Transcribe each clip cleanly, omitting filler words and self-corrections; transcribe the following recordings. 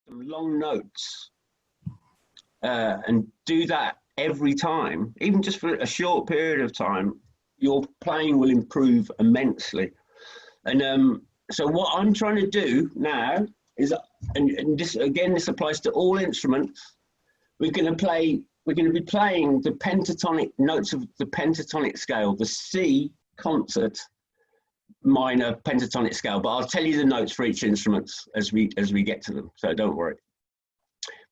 some long notes and do that every time, even just for a short period of time, your playing will improve immensely. And so what I'm trying to do now is, and this again, this applies to all instruments. We're going to be playing the pentatonic notes of the pentatonic scale, the C concert minor pentatonic scale. But I'll tell you the notes for each instrument as we get to them, so don't worry.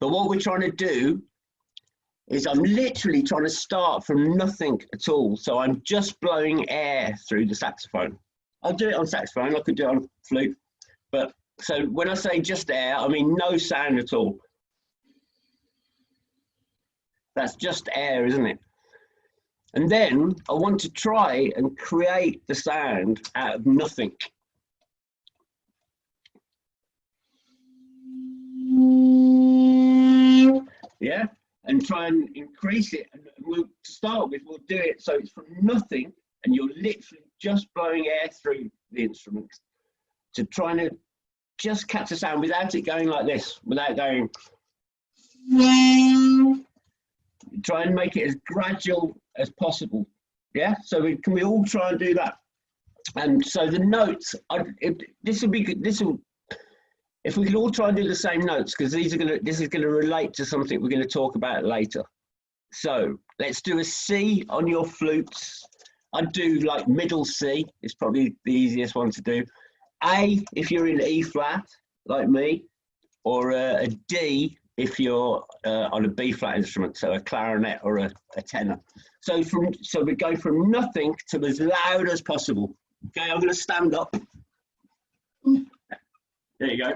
But what we're trying to do is I'm literally trying to start from nothing at all. So I'm just blowing air through the saxophone. I'll do it on saxophone, I could do it on flute. But so when I say just air, I mean no sound at all. That's just air, isn't it? And then I want to try and create the sound out of nothing. Yeah, and try and increase it. And we'll, to start with, we'll do it so it's from nothing, and you're literally just blowing air through the instrument to try and just catch the sound without it going like this, without going. Try and make it as gradual as possible. Yeah, so can we all try and do that? And so the notes, this will, if we can all try and do the same notes, because this is gonna relate to something we're gonna talk about later. So let's do a C on your flutes. I'd do like middle C, it's probably the easiest one to do. A if you're in E flat, like me, or a D if you're on a B flat instrument, so a clarinet or a tenor. So we go from nothing to as loud as possible. Okay, I'm going to stand up. There you go.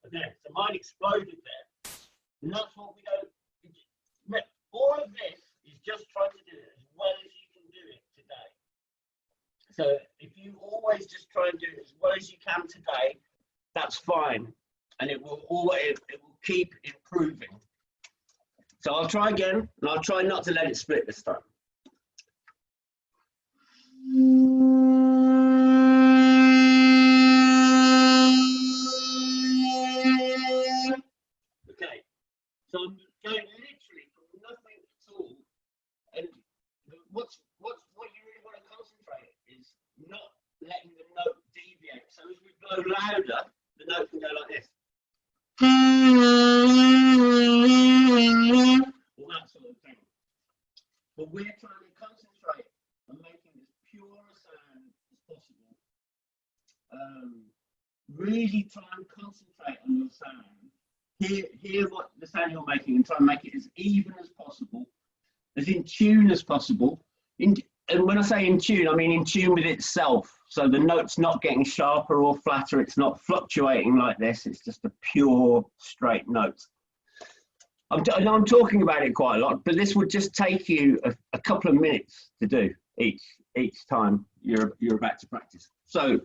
Okay, so mine exploded there. And that's what we go. All of this is just trying to do it as well as you can do it today. So if you always just try and do it as well as you can today, that's fine, and it will keep improving. So I'll try again, and I'll try not to let it split this time. Okay, so I'm going literally from nothing at all, and what you really want to concentrate is not letting the note deviate. So as we blow louder, the note can go like this. All that sort of thing. But we're trying to concentrate on making as pure a sound as possible. Really try and concentrate on your sound. Hear what the sound you're making and try and make it as even as possible, as in tune as possible. And when I say in tune, I mean in tune with itself. So the note's not getting sharper or flatter, it's not fluctuating like this, it's just a pure straight note. I'm talking about it quite a lot, but this would just take you a couple of minutes to do each time you're about to practice. So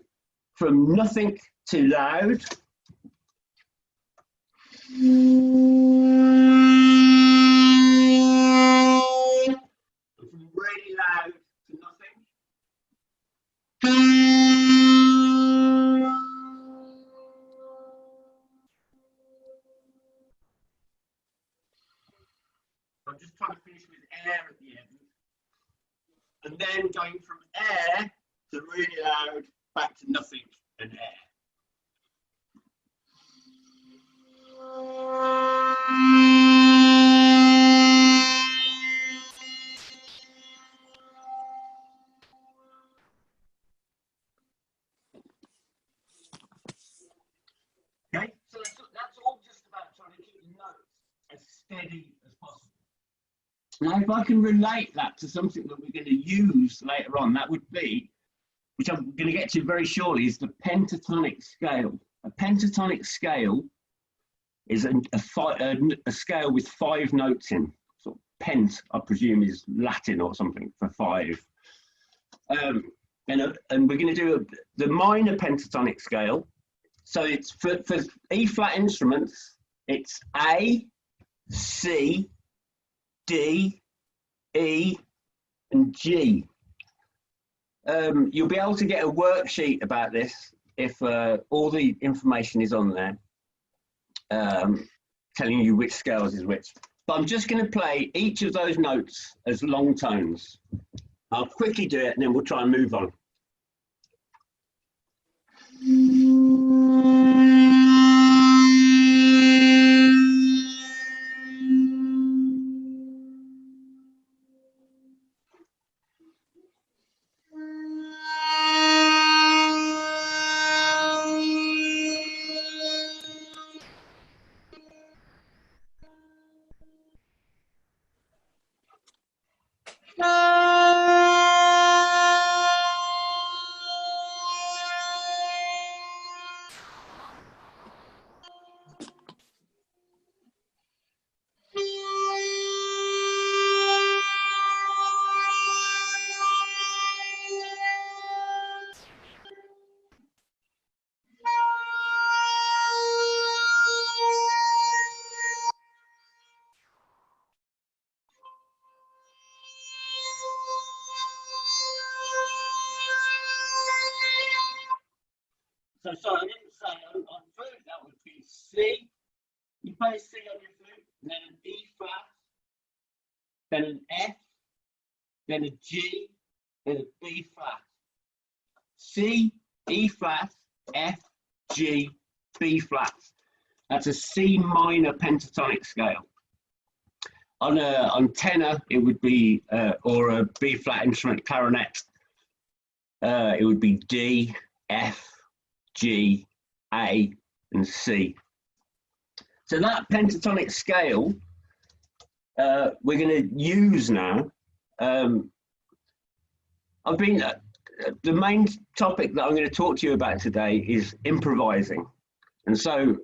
from nothing to loud. From really loud to nothing. I'm just trying to finish with air at the end. And then going from air to really loud, back to nothing and air. Okay, so that's all just about trying to keep the notes as steady as possible. Now, if I can relate that to something that we're going to use later on, that would be, which I'm going to get to very shortly, is the pentatonic scale. A pentatonic scale is a scale with 5 notes in. So pent, I presume, is Latin or something for 5. And we're going to do the minor pentatonic scale. So it's for E flat instruments, it's A, C, D, E, and G. You'll be able to get a worksheet about this if all the information is on there, telling you which scales is which. But I'm just going to play each of those notes as long tones. I'll quickly do it and then we'll try and move on. So sorry, I didn't say on flute that would be C. You play C on your flute, and then an E flat, then an F, then a G, then a B flat. C, E flat, F, G, B flat. That's a C minor pentatonic scale. On tenor, it would be, or a B flat instrument clarinet, it would be D, F, G, A, and C. So that pentatonic scale we're going to use now. The main topic that I'm going to talk to you about today is improvising. And so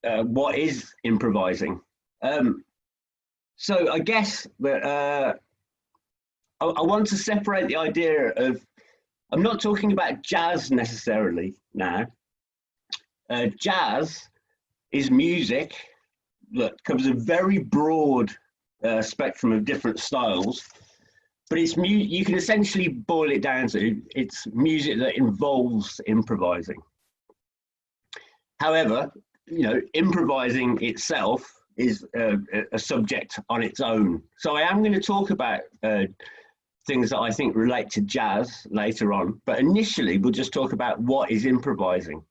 what is improvising? So I guess that I want to separate the idea of, I'm not talking about jazz necessarily now. Jazz is music that covers a very broad spectrum of different styles, but it's you can essentially boil it down to it's music that involves improvising. However, you know, improvising itself is a subject on its own. So I am going to talk about things that I think relate to jazz later on, but initially we'll just talk about what is improvising.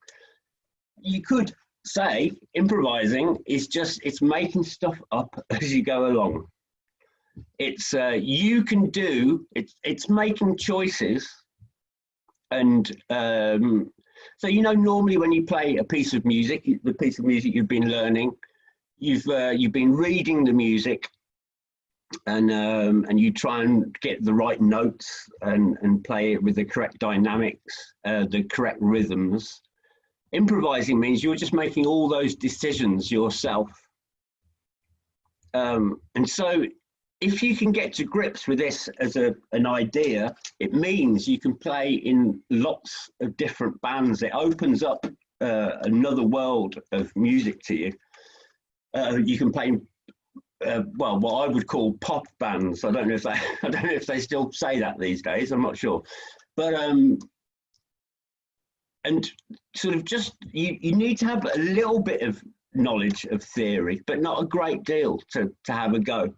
You could say improvising is just, it's making stuff up as you go along. It's you can do, it's making choices. And so, you know, normally when you play a piece of music, the piece of music you've been learning, you've been reading the music, and you try and get the right notes and play it with the correct dynamics, the correct rhythms. Improvising means you're just making all those decisions yourself. And so if you can get to grips with this as an idea, it means you can play in lots of different bands. It opens up another world of music to you. You can play well, what I would call pop bands. I don't know if they still say that these days. I'm not sure, but and sort of just you need to have a little bit of knowledge of theory, but not a great deal to have a go.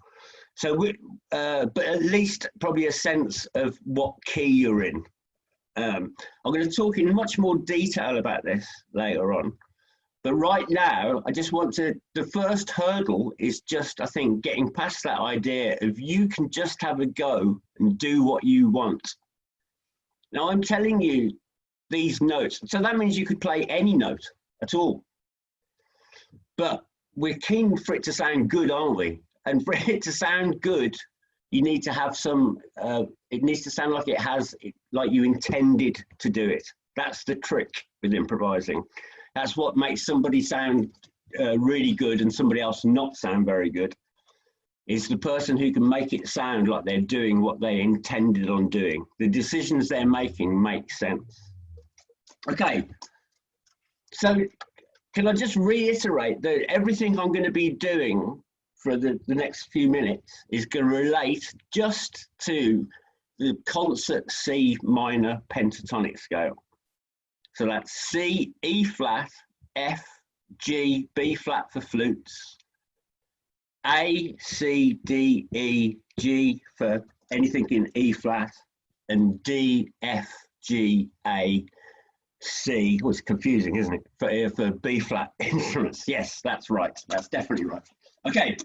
So, but at least probably a sense of what key you're in. I'm going to talk in much more detail about this later on. But right now, I just want to, the first hurdle is just, I think, getting past that idea of you can just have a go and do what you want. Now, I'm telling you these notes. So that means you could play any note at all. But we're keen for it to sound good, aren't we? And for it to sound good, you need to have some, it needs to sound like it has, like you intended to do it. That's the trick with improvising. That's what makes somebody sound really good and somebody else not sound very good. Is the person who can make it sound like they're doing what they intended on doing. The decisions they're making make sense. Okay, so can I just reiterate that everything I'm going to be doing for the next few minutes is going to relate just to the concert C minor pentatonic scale. So that's C, E flat, F, G, B flat for flutes, A, C, D, E, G for anything in E flat, and D, F, G, A, C. Oh, it's confusing, isn't it? For B flat instruments. Yes, that's right. That's definitely right. Okay,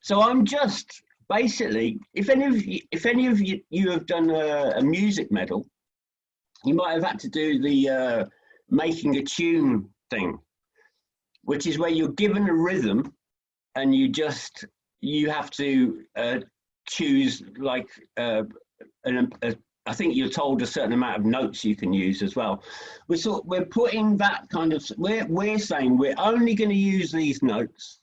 so I'm just basically, if any of you have done a music medal, you might have had to do the making a tune thing, which is where you're given a rhythm and you have to choose like I think you're told a certain amount of notes you can use as well. We're putting that kind of, we're saying we're only going to use these notes,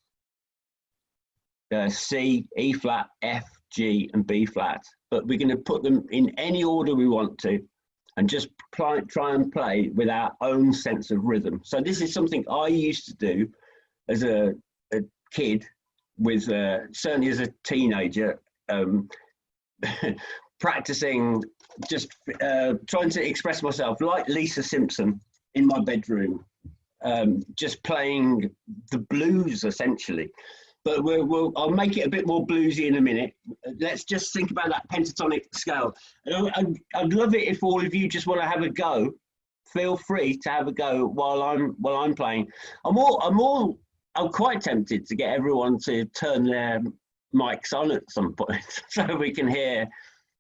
C, E flat, F, G, and B flat, but we're going to put them in any order we want to, and just try and play with our own sense of rhythm. So this is something I used to do as a kid, with certainly as a teenager, practicing, just trying to express myself like Lisa Simpson in my bedroom, just playing the blues essentially. But I'll make it a bit more bluesy in a minute. Let's just think about that pentatonic scale. And I'd love it if all of you just want to have a go. Feel free to have a go while I'm playing. I'm quite tempted to get everyone to turn their mics on at some point so we can hear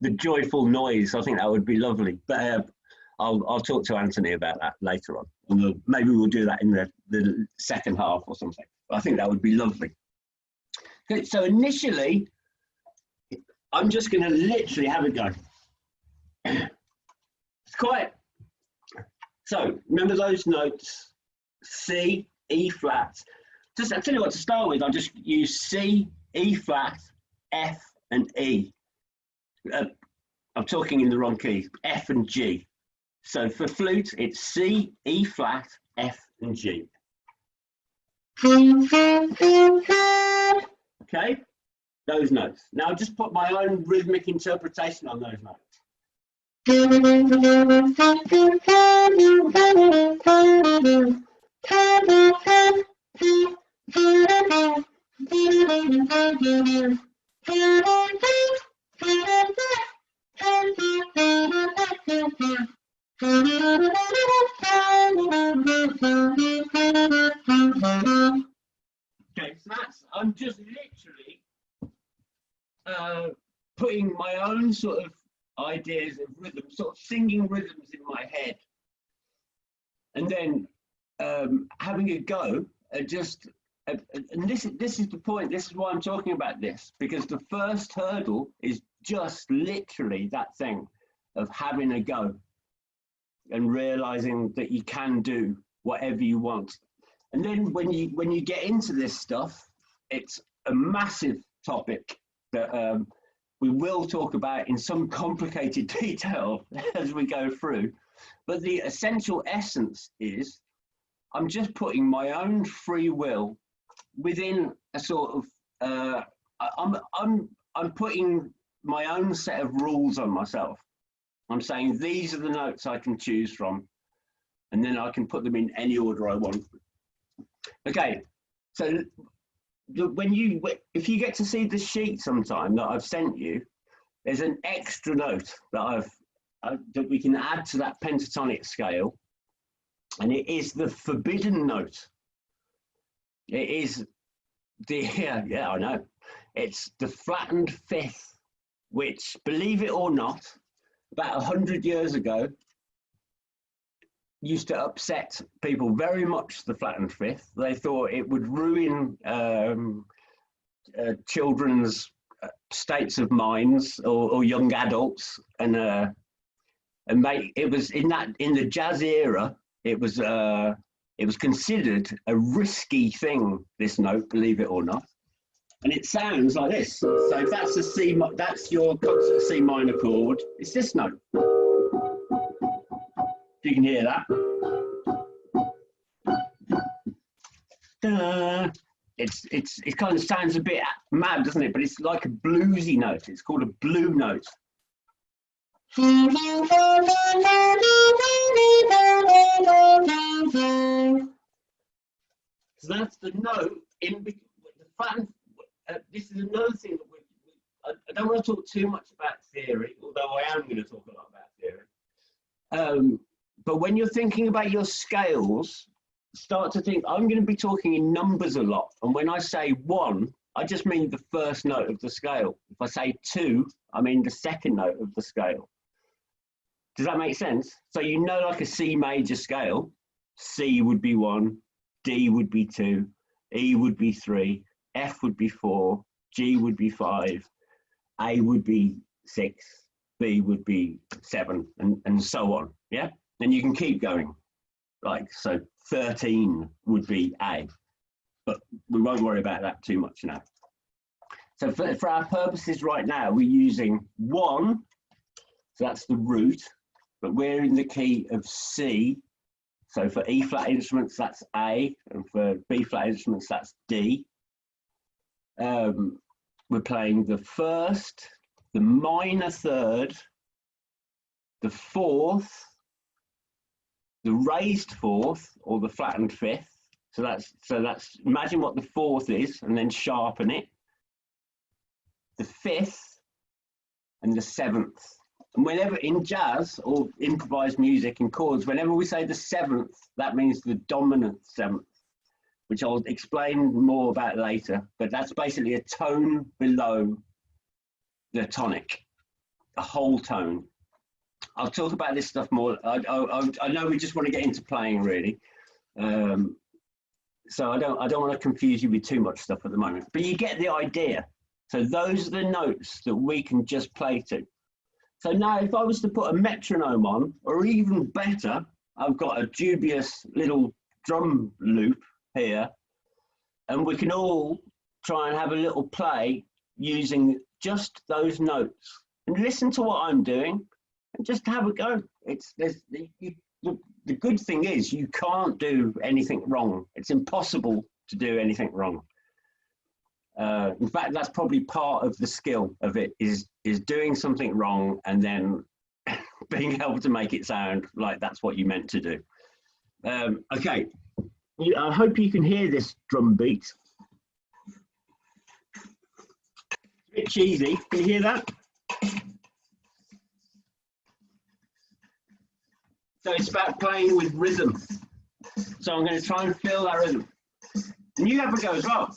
the joyful noise. I think that would be lovely. But I'll talk to Anthony about that later on. And maybe we'll do that in the second half or something. I think that would be lovely. Okay, so initially, I'm just going to literally have a go. It's quiet. So remember those notes: C, E flat. Just I'll tell you what to start with. I'll just use C, E flat, F, and E. I'm talking in the wrong key. F and G. So for flute, it's C, E flat, F, and G. Okay, those notes. Now I'll just put my own rhythmic interpretation on those notes. Okay, so I'm just literally putting my own sort of ideas of rhythm, sort of singing rhythms in my head, and then having a go at just. And this is the point. This is why I'm talking about this, because the first hurdle is just literally that thing of having a go and realizing that you can do whatever you want. And then when you get into this stuff, it's a massive topic that we will talk about in some complicated detail as we go through. But the essential essence is I'm just putting my own free will within a sort of I'm putting my own set of rules on myself. I'm saying these are the notes I can choose from, and then I can put them in any order I want. Okay, so if you get to see the sheet sometime that I've sent you, there's an extra note that that we can add to that pentatonic scale, and it is the forbidden note. It is yeah, I know. It's the flattened fifth, which, believe it or not, about 100 years ago, used to upset people very much, the flattened fifth. They thought it would ruin children's states of minds, or young adults, and make it was in the jazz era. It was considered a risky thing, this note, believe it or not. And it sounds like this. So if that's a C, that's your concert C minor chord. It's this note. If you can hear that. it kind of sounds a bit mad, doesn't it? But it's like a bluesy note. It's called a blue note. So that's the note in the flat. This is another thing that I don't want to talk too much about theory, although I am going to talk a lot about theory. But when you're thinking about your scales, start to think, I'm going to be talking in numbers a lot. And when I say 1, I just mean the first note of the scale. If I say 2, I mean the second note of the scale. Does that make sense? So you know, like a C major scale, C would be 1, D would be 2, E would be 3, F would be 4, G would be 5, A would be 6, B would be 7, and so on. Yeah? And you can keep going. Like, so 13 would be A, but we won't worry about that too much now. So for our purposes right now, we're using 1, so that's the root, but we're in the key of C. So for E flat instruments, that's A, and for B flat instruments, that's D. We're playing the first, the minor third, the fourth, the raised fourth, or the flattened fifth. So that's imagine what the fourth is, and then sharpen it. The fifth, and the seventh. And whenever in jazz or improvised music in chords, whenever we say the seventh, that means the dominant seventh, which I'll explain more about later. But that's basically a tone below the tonic, a whole tone. I'll talk about this stuff more. I know we just want to get into playing, really. So I don't want to confuse you with too much stuff at the moment. But you get the idea. So those are the notes that we can just play to. So now if I was to put a metronome on, or even better, I've got a dubious little drum loop here, and we can all try and have a little play using just those notes. And listen to what I'm doing, and just have a go. The good thing is you can't do anything wrong. It's impossible to do anything wrong. In fact, that's probably part of the skill of it, is doing something wrong and then being able to make it sound like that's what you meant to do. Okay, I hope you can hear this drum beat. It's a bit cheesy, can you hear that? So it's about playing with rhythm. So I'm going to try and feel that rhythm. And you have a go as well.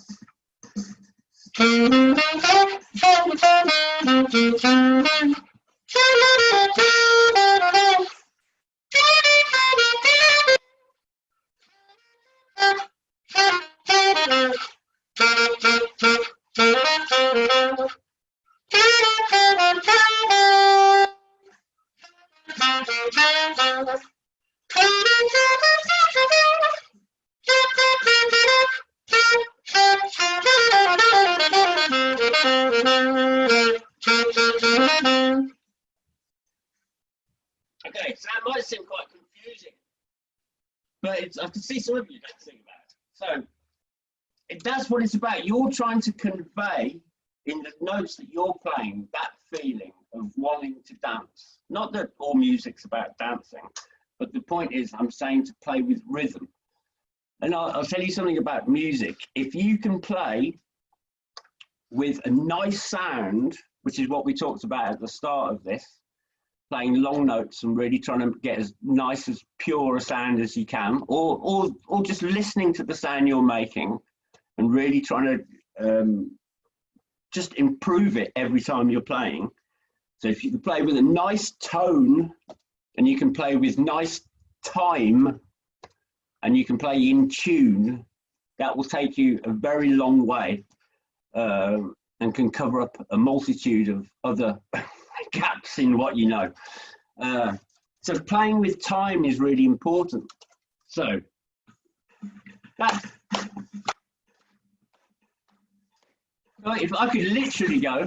Okay, so that might seem quite confusing, but I can see some of you don't think about it. So that's what it's about. You're trying to convey in the notes that you're playing that feeling of wanting to dance. Not that all music's about dancing, but the point is I'm saying to play with rhythm. And I'll tell you something about music. If you can play with a nice sound, which is what we talked about at the start of this, playing long notes and really trying to get as nice, as pure a sound as you can, or just listening to the sound you're making and really trying to just improve it every time you're playing. So if you can play with a nice tone, and you can play with nice time, and you can play in tune, that will take you a very long way, and can cover up a multitude of other gaps in what you know. So playing with time is really important. So that, if I could literally go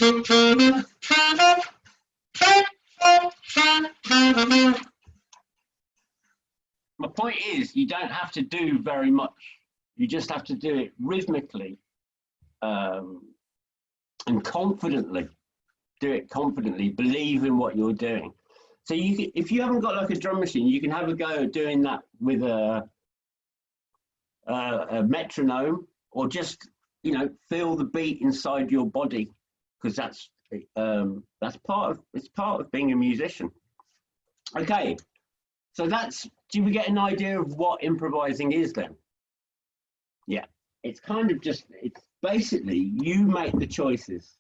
My point is, you don't have to do very much. You just have to do it rhythmically and confidently. Do it confidently. Believe in what you're doing. So if you haven't got like a drum machine, you can have a go at doing that with a metronome, or just feel the beat inside your body, because that's part of being a musician. Okay, so do we get an idea of what improvising is then? Yeah, it's basically you make the choices.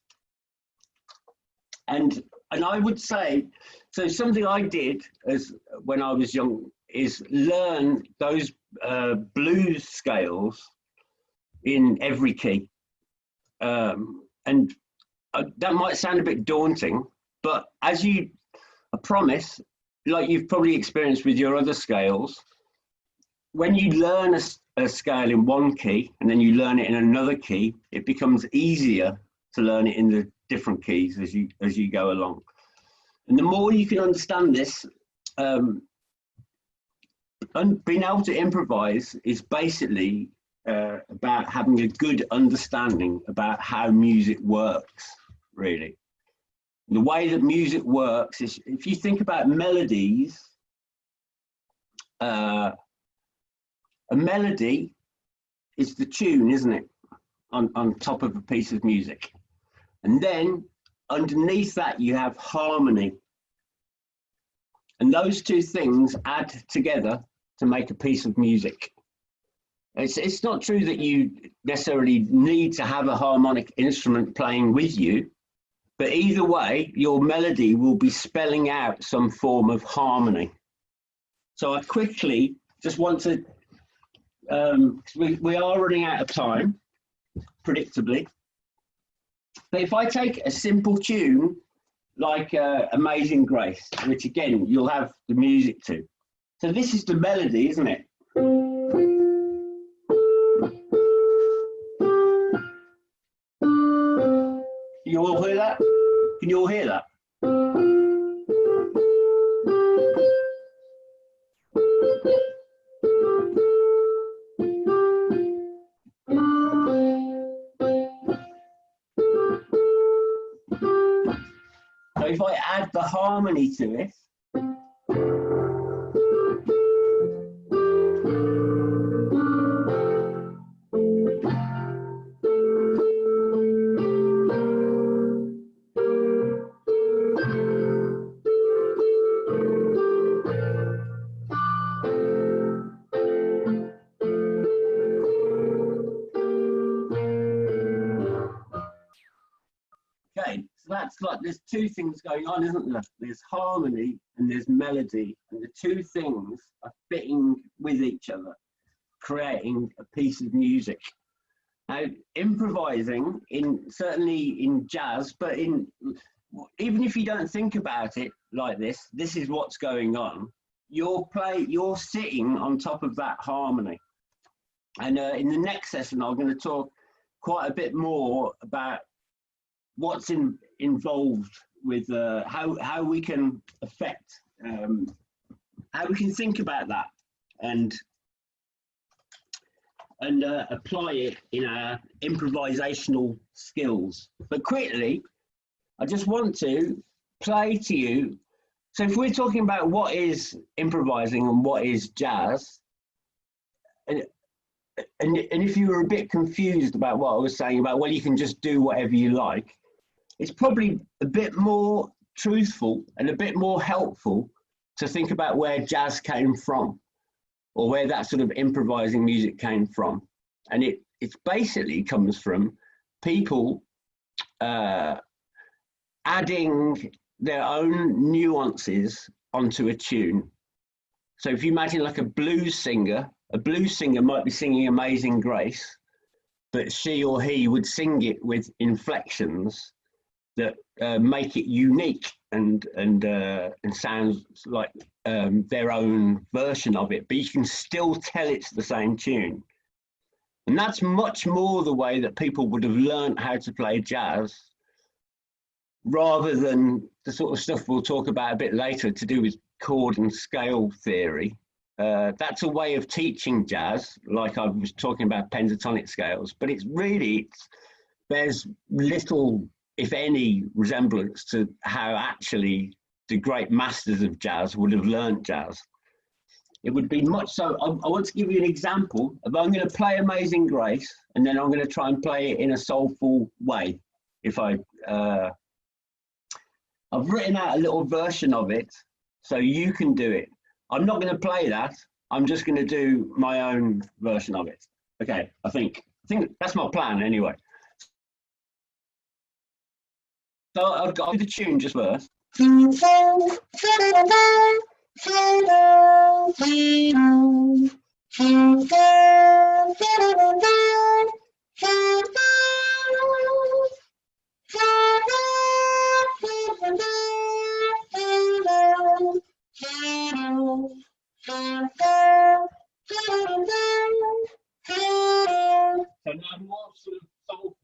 And I would say, so something I did when I was young is learn those blues scales in every key. And that might sound a bit daunting, but I promise, like you've probably experienced with your other scales, when you learn a scale in one key and then you learn it in another key, it becomes easier to learn it in the different keys as you go along. And the more you can understand this, and being able to improvise is basically about having a good understanding about how music works, really. The way that music works is, if you think about melodies, a melody is the tune, isn't it, on top of a piece of music. And then underneath that you have harmony. And those two things add together to make a piece of music. It's not true that you necessarily need to have a harmonic instrument playing with you, but either way, your melody will be spelling out some form of harmony. So I quickly just want to, we are running out of time, predictably. But if I take a simple tune like Amazing Grace, which again, you'll have the music to. So this is the melody, isn't it? You all hear that? Can you all hear that? So if I add the harmony to it, okay, so that's like, there's two things going on, isn't there? There's harmony and there's melody, and the two things are fitting with each other, creating a piece of music. Now, improvising, certainly in jazz, but even if you don't think about it like this is what's going on. You're sitting on top of that harmony. And in the next session, I'm going to talk quite a bit more about what's involved with how we can affect, how we can think about that and apply it in our improvisational skills. But quickly, I just want to play to you. So if we're talking about what is improvising and what is jazz, and if you were a bit confused about what I was saying about, well, you can just do whatever you like, it's probably a bit more truthful and a bit more helpful to think about where jazz came from, or where that sort of improvising music came from. And it basically comes from people adding their own nuances onto a tune. So if you imagine like a blues singer might be singing Amazing Grace, but she or he would sing it with inflections that make it unique and sounds like their own version of it, but you can still tell it's the same tune. And that's much more the way that people would have learned how to play jazz rather than the sort of stuff we'll talk about a bit later to do with chord and scale theory. That's a way of teaching jazz, like I was talking about pentatonic scales, but there's little, if any, resemblance to how actually the great masters of jazz would have learned jazz. It would be much so. I want to give you an example of, I'm going to play Amazing Grace, and then I'm going to try and play it in a soulful way. I've written out a little version of it so you can do it. I'm not going to play that. I'm just going to do my own version of it. Okay, I think that's my plan anyway. So I've got the tune just first. So now more sort of soulful.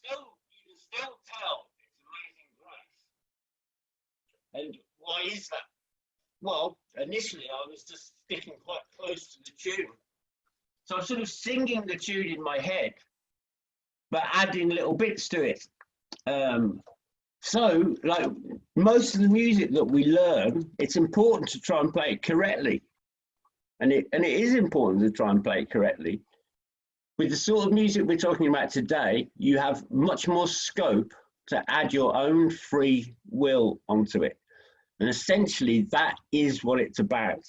You can still tell it's Amazing Grace. And why is that? Well, initially I was just sticking quite close to the tune. So I was sort of singing the tune in my head, but adding little bits to it. So, like most of the music that we learn, it's important to try and play it correctly. And it is important to try and play it correctly. With the sort of music we're talking about today, you have much more scope to add your own free will onto it. And essentially, that is what it's about.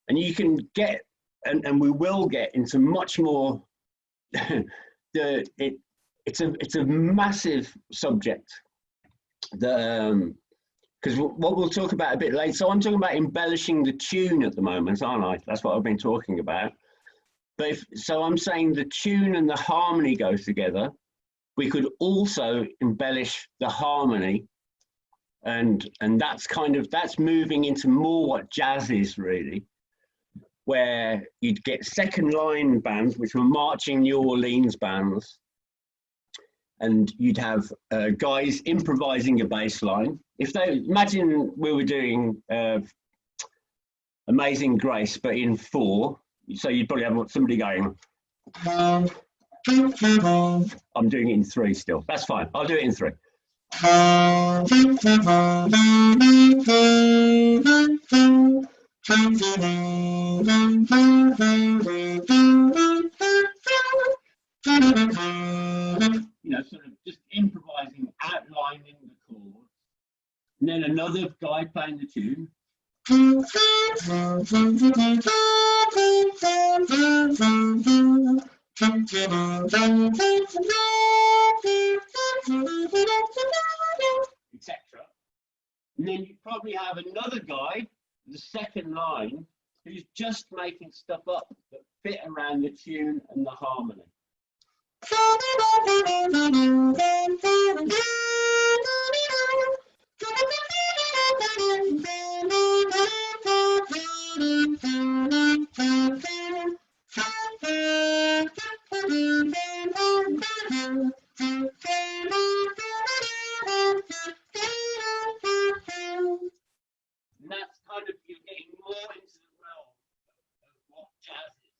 And you can get, and we will get into much more, it's a massive subject. Because what we'll talk about a bit later. So I'm talking about embellishing the tune at the moment, aren't I? That's what I've been talking about. But so I'm saying the tune and the harmony go together. We could also embellish the harmony, and that's moving into more what jazz is really, where you'd get second line bands, which were marching New Orleans bands, and you'd have guys improvising a bass line. Imagine we were doing Amazing Grace, but in 4. So you'd probably have somebody going. I'm doing it in 3 still. That's fine. I'll do it in 3. Sort of just improvising, outlining the chords, and then another guy playing the tune. Etc. And then you probably have another guy, the second line, who's just making stuff up that fit around the tune and the harmony. And that's kind of, you're getting more into the realm of what jazz is.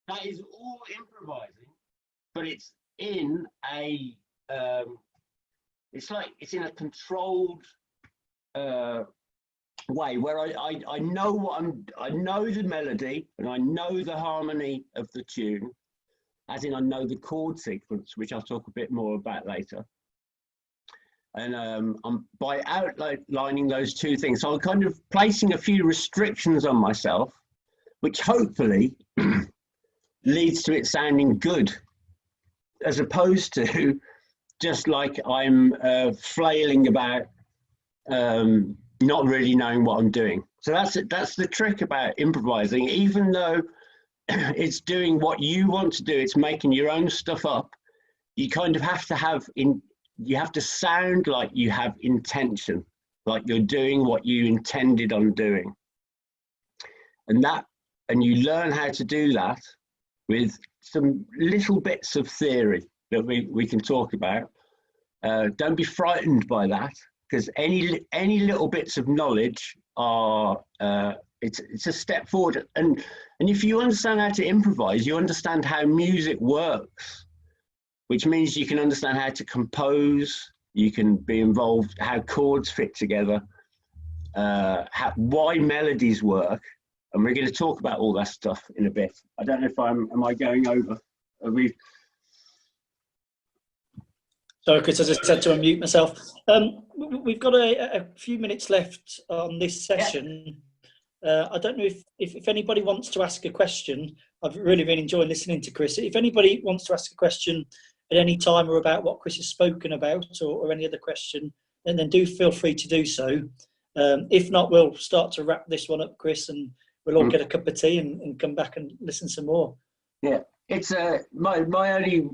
That is all improvising, but it's in a it's in a controlled way where I know I know the melody and I know the harmony of the tune, as in I know the chord sequence, which I'll talk a bit more about later. And I'm by outlining those two things, so I'm kind of placing a few restrictions on myself, which hopefully leads to it sounding good, as opposed to just like I'm flailing about, not really knowing what I'm doing. So that's the trick about improvising. Even though it's doing what you want to do, it's making your own stuff up, you kind of have to have you have to sound like you have intention, like you're doing what you intended on doing. And you learn how to do that with some little bits of theory that we can talk about. Don't be frightened by that, because any little bits of knowledge are it's a step forward. And if you understand how to improvise, you understand how music works, which means you can understand how to compose, you can be involved, how chords fit together, why melodies work. And we're going to talk about all that stuff in a bit. I don't know if am I going over? Are we? Sorry, Chris, as I said to unmute myself. We've got a few minutes left on this session. I don't know if anybody wants to ask a question. I've really been enjoying listening to Chris. If anybody wants to ask a question at any time or about what Chris has spoken about, or any other question, then do feel free to do so. If not, we'll start to wrap this one up, Chris, and we'll all get a cup of tea and come back and listen some more. Yeah, it's my only.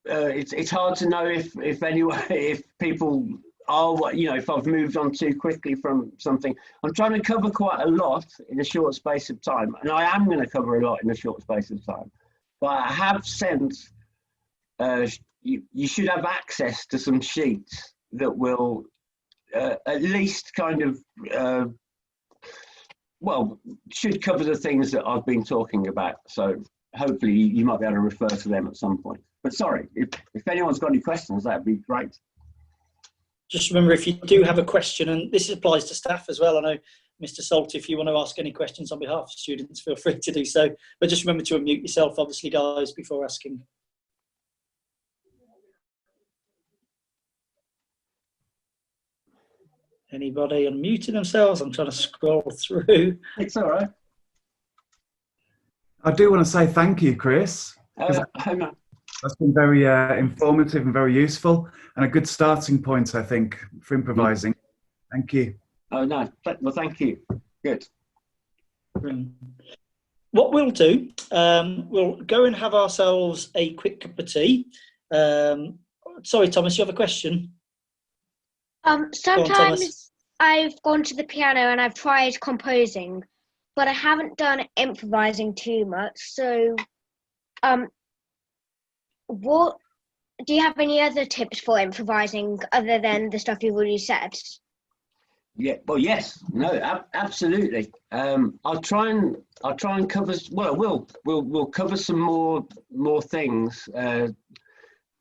It's hard to know if people are, if I've moved on too quickly from something. I'm trying to cover quite a lot in a short space of time, and I am going to cover a lot in a short space of time. But I have sent. You should have access to some sheets that will at least kind of should cover the things that I've been talking about. So hopefully you might be able to refer to them at some point. But sorry, if anyone's got any questions, that'd be great. Just remember, if you do have a question, and this applies to staff as well, I know, Mr. Salt, if you want to ask any questions on behalf of students, feel free to do so. But just remember to unmute yourself, obviously, guys, before asking. Anybody unmuting themselves? I'm trying to scroll through. It's all right. I do want to say thank you, Chris. That's been very informative and very useful, and a good starting point, I think, for improvising. Thank you. Oh, no. Well, thank you. Good. What we'll do, we'll go and have ourselves a quick cup of tea. Sorry, Thomas, you have a question? Sometimes I've gone to the piano and I've tried composing, but I haven't done improvising too much. So, what do you have any other tips for improvising other than the stuff you've already said? Yeah, well, yes, no, absolutely. I'll try and cover. Well, we'll cover some more things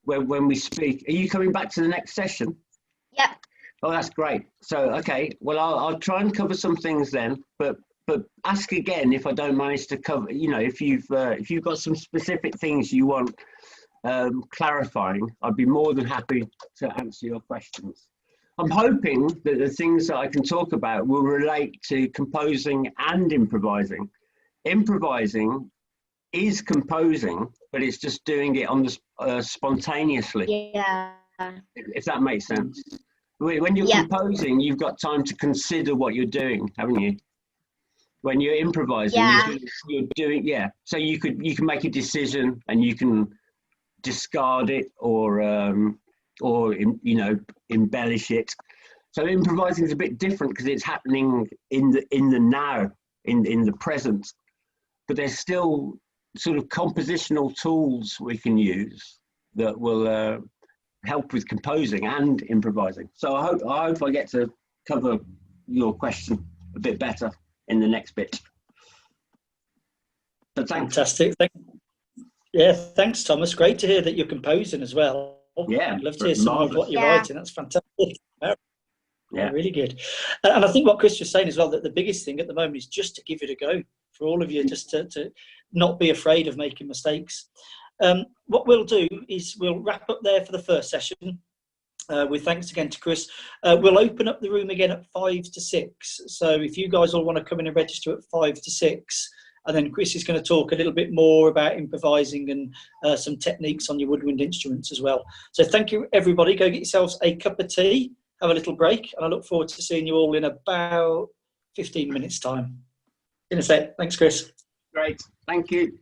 when we speak. Are you coming back to the next session? Yeah. Oh, that's great. So, okay, well, I'll try and cover some things then, but ask again if I don't manage to cover. If you've got some specific things you want clarifying, I'd be more than happy to answer your questions. I'm hoping that the things that I can talk about will relate to composing and improvising. Improvising is composing, but it's just doing it on the spontaneously. Yeah. If that makes sense. When you're composing, you've got time to consider what you're doing, haven't you? When you're improvising, you're doing, So you can make a decision and you can discard it or embellish it. So improvising is a bit different because it's happening in the now, in the present. But there's still sort of compositional tools we can use that will help with composing and improvising. So I hope I get to cover your question a bit better in the next bit. So thanks. Fantastic. Thanks, Thomas. Great to hear that you're composing as well. Yeah, I'd love to hear some of what you're writing. That's fantastic. Yeah, really good. And I think what Chris was saying as well, that the biggest thing at the moment is just to give it a go for all of you, just to not be afraid of making mistakes. What we'll do is we'll wrap up there for the first session. With thanks again to Chris. We'll open up the room again at 5 to 6. So if you guys all want to come in and register at 5 to 6, and then Chris is going to talk a little bit more about improvising and some techniques on your woodwind instruments as well. So thank you, everybody. Go get yourselves a cup of tea, have a little break, and I look forward to seeing you all in about 15 minutes' time. In a sec. Thanks, Chris. Great. Thank you.